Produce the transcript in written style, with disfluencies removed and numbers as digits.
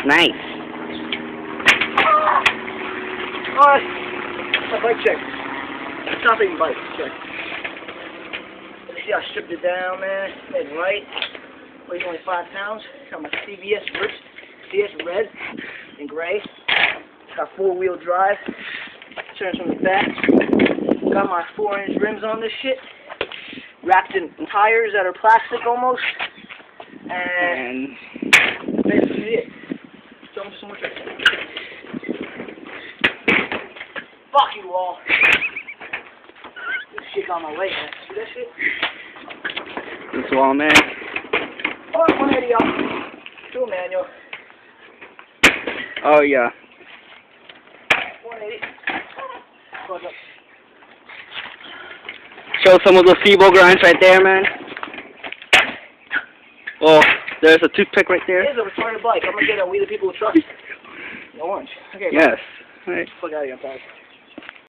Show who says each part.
Speaker 1: Nice.
Speaker 2: Alright, my bike check. Stopping bike check. See, I stripped it down, man. Made it right. Weighs only 5 pounds. Got my CBS grips. CS red and gray. Got 4-wheel drive. Turns from the back. Got my 4-inch rims on this shit. Wrapped in tires that are plastic almost. And basically it. So much. Fuck you all. This shit got my leg, man. See that shit?
Speaker 1: This wall, man.
Speaker 2: Oh, 180 up. Do a manual.
Speaker 1: Oh, yeah.
Speaker 2: 180. Close up.
Speaker 1: Show some of those feeble grinds right there, man. Oh, there's a toothpick right there.
Speaker 2: It is a retarded bike. I'm gonna get a We the People with Trust. Orange. Okay,
Speaker 1: yes. Right.
Speaker 2: fuck out of here, I'm sorry.